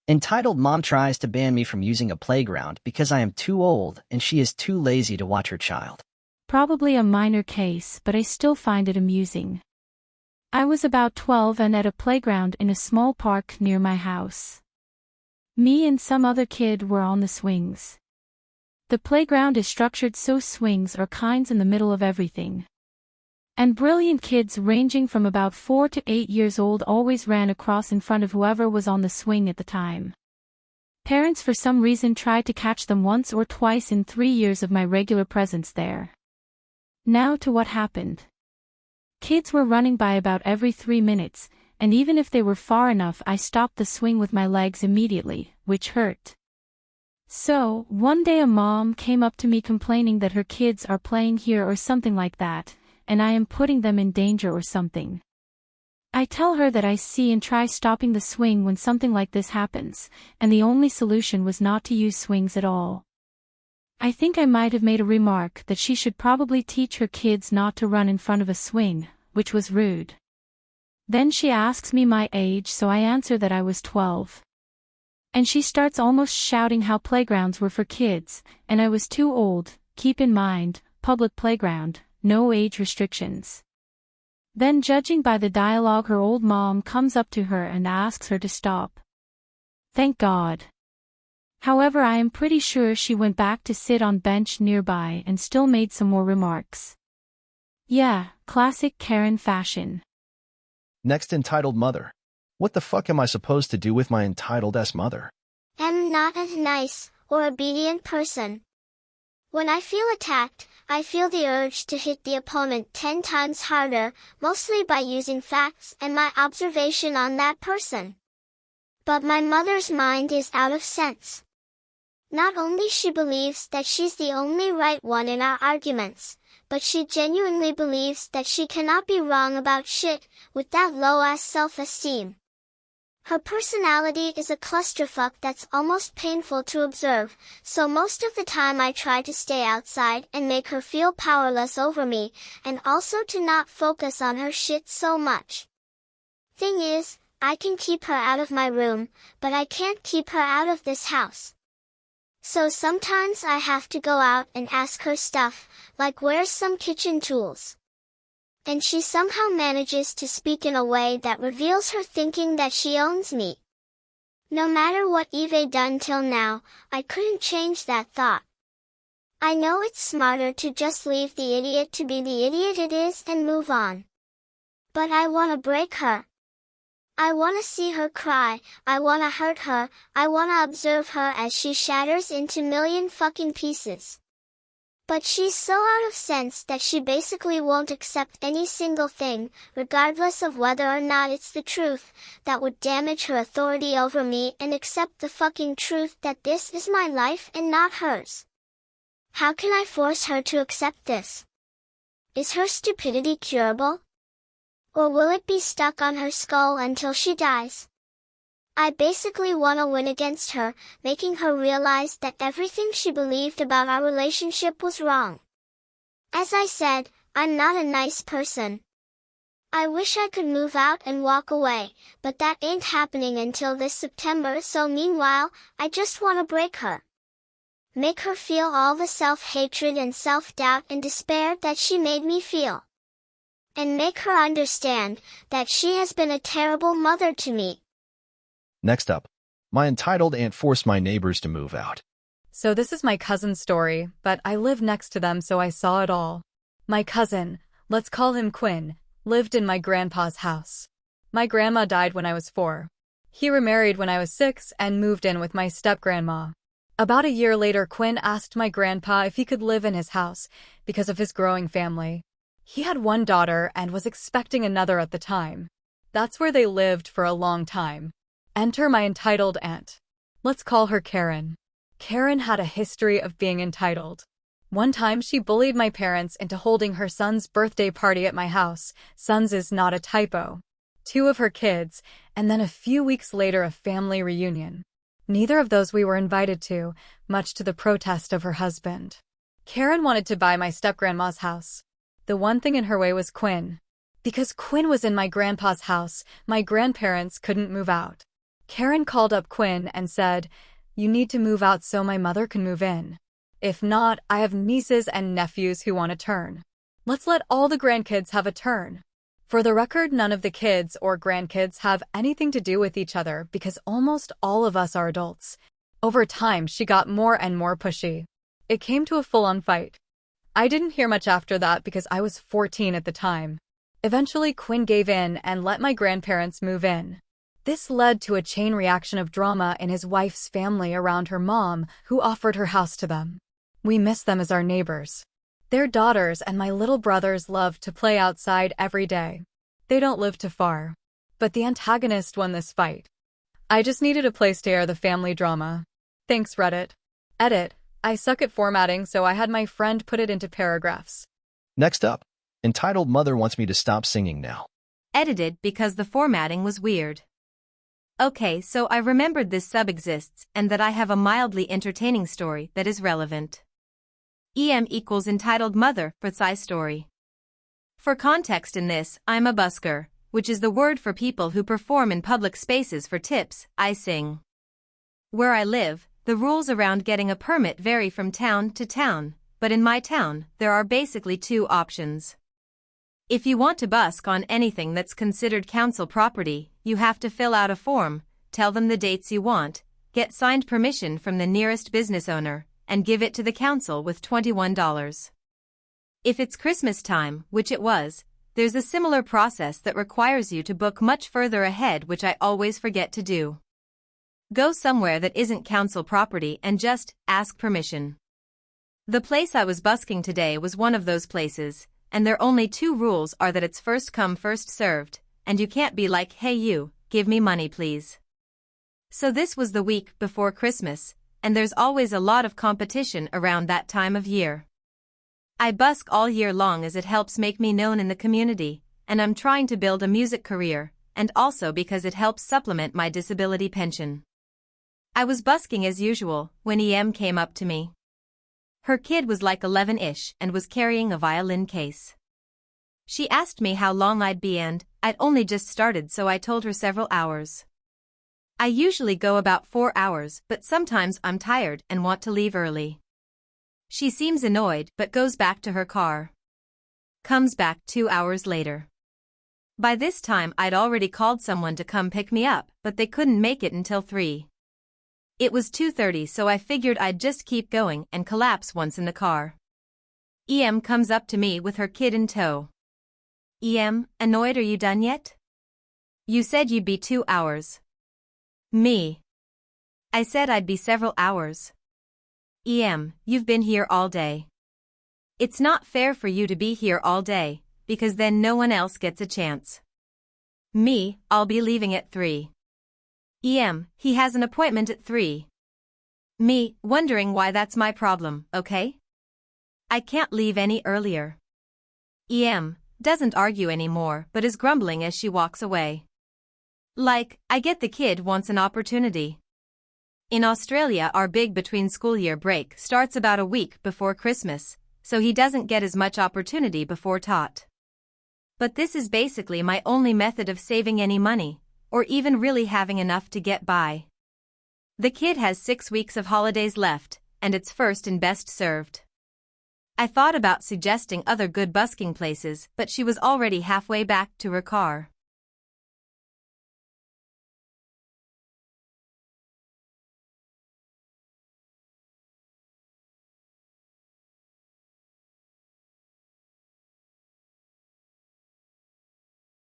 Entitled mom tries to ban me from using a playground because I am too old and she is too lazy to watch her child. Probably a minor case, but I still find it amusing. I was about 12 and at a playground in a small park near my house. Me and some other kid were on the swings. The playground is structured so swings are kinds in the middle of everything. And brilliant kids ranging from about 4 to 8 years old always ran across in front of whoever was on the swing at the time. Parents for some reason tried to catch them once or twice in 3 years of my regular presence there. Now to what happened. Kids were running by about every 3 minutes, and even if they were far enough I stopped the swing with my legs immediately, which hurt. So, one day a mom came up to me complaining that her kids are playing here or something like that, and I am putting them in danger or something. I tell her that I see and try stopping the swing when something like this happens, and the only solution was not to use swings at all. I think I might have made a remark that she should probably teach her kids not to run in front of a swing, which was rude. Then she asks me my age, so I answer that I was 12. And she starts almost shouting how playgrounds were for kids, and I was too old. Keep in mind, public playground, no age restrictions. Then, judging by the dialogue, her old mom comes up to her and asks her to stop. Thank God. However, I am pretty sure she went back to sit on bench nearby and still made some more remarks. Yeah, classic Karen fashion. Next, entitled mother. What the fuck am I supposed to do with my entitled-ass mother? I'm not a nice or obedient person. When I feel attacked, I feel the urge to hit the opponent 10 times harder, mostly by using facts and my observation on that person. But my mother's mind is out of sense. Not only she believes that she's the only right one in our arguments, but she genuinely believes that she cannot be wrong about shit, with that low-ass self-esteem. Her personality is a clusterfuck that's almost painful to observe, so most of the time I try to stay outside and make her feel powerless over me, and also to not focus on her shit so much. Thing is, I can keep her out of my room, but I can't keep her out of this house. So sometimes I have to go out and ask her stuff, like where's some kitchen tools? And she somehow manages to speak in a way that reveals her thinking that she owns me. No matter what Eve done till now, I couldn't change that thought. I know it's smarter to just leave the idiot to be the idiot it is and move on. But I wanna break her. I wanna see her cry, I wanna hurt her, I wanna observe her as she shatters into million fucking pieces. But she's so out of sense that she basically won't accept any single thing, regardless of whether or not it's the truth, that would damage her authority over me, and accept the fucking truth that this is my life and not hers. How can I force her to accept this? Is her stupidity curable? Or will it be stuck on her skull until she dies? I basically wanna win against her, making her realize that everything she believed about our relationship was wrong. As I said, I'm not a nice person. I wish I could move out and walk away, but that ain't happening until this September, so meanwhile, I just wanna break her. Make her feel all the self-hatred and self-doubt and despair that she made me feel. And make her understand that she has been a terrible mother to me. Next up, my entitled aunt forced my neighbors to move out. So this is my cousin's story, but I live next to them, so I saw it all. My cousin, let's call him Quinn, lived in my grandpa's house. My grandma died when I was 4. He remarried when I was 6 and moved in with my step-grandma. About a year later, Quinn asked my grandpa if he could live in his house because of his growing family. He had one daughter and was expecting another at the time. That's where they lived for a long time. Enter my entitled aunt. Let's call her Karen. Karen had a history of being entitled. One time she bullied my parents into holding her son's birthday party at my house. Sons is not a typo. 2 of her kids, and then a few weeks later a family reunion. Neither of those we were invited to, much to the protest of her husband. Karen wanted to buy my step-grandma's house. The one thing in her way was Quinn. Because Quinn was in my grandpa's house, my grandparents couldn't move out. Karen called up Quinn and said, "You need to move out so my mother can move in. If not, I have nieces and nephews who want a turn. Let's let all the grandkids have a turn." For the record, none of the kids or grandkids have anything to do with each other because almost all of us are adults. Over time, she got more and more pushy. It came to a full-on fight. I didn't hear much after that because I was 14 at the time. Eventually, Quinn gave in and let my grandparents move in. This led to a chain reaction of drama in his wife's family around her mom, who offered her house to them. We miss them as our neighbors. Their daughters and my little brothers love to play outside every day. They don't live too far. But the antagonist won this fight. I just needed a place to air the family drama. Thanks, Reddit. Edit. I suck at formatting, so I had my friend put it into paragraphs. Next up, entitled Mother wants me to stop singing now. Edited because the formatting was weird. Okay, so I remembered this sub exists and that I have a mildly entertaining story that is relevant. EM equals entitled mother for Psy story. For context in this, I'm a busker, which is the word for people who perform in public spaces for tips. I sing. Where I live, the rules around getting a permit vary from town to town, but in my town, there are basically two options. If you want to busk on anything that's considered council property, you have to fill out a form, tell them the dates you want, get signed permission from the nearest business owner, and give it to the council with $21. If it's Christmas time, which it was, there's a similar process that requires you to book much further ahead, which I always forget to do. Go somewhere that isn't council property and just ask permission. The place I was busking today was one of those places, and their only two rules are that it's first come first served, and you can't be like, "Hey you, give me money please." So this was the week before Christmas, and there's always a lot of competition around that time of year. I busk all year long as it helps make me known in the community, and I'm trying to build a music career, and also because it helps supplement my disability pension. I was busking as usual when EM came up to me. Her kid was like 11-ish and was carrying a violin case. She asked me how long I'd be, and I'd only just started, so I told her several hours. I usually go about 4 hours, but sometimes I'm tired and want to leave early. She seems annoyed but goes back to her car. Comes back 2 hours later. By this time I'd already called someone to come pick me up, but they couldn't make it until 3. It was 2:30, so I figured I'd just keep going and collapse once in the car. EM comes up to me with her kid in tow. EM, annoyed, are you done yet? You said you'd be 2 hours. Me. I said I'd be several hours. EM, you've been here all day. It's not fair for you to be here all day, because then no one else gets a chance. Me, I'll be leaving at 3. EM, he has an appointment at 3. Me, wondering why that's my problem, okay? I can't leave any earlier. EM, doesn't argue anymore but is grumbling as she walks away. Like, I get the kid wants an opportunity. In Australia, our big between school year break starts about a week before Christmas, so he doesn't get as much opportunity before tot. But this is basically my only method of saving any money, or even really having enough to get by. The kid has 6 weeks of holidays left, and it's first and best served. I thought about suggesting other good busking places, but she was already halfway back to her car.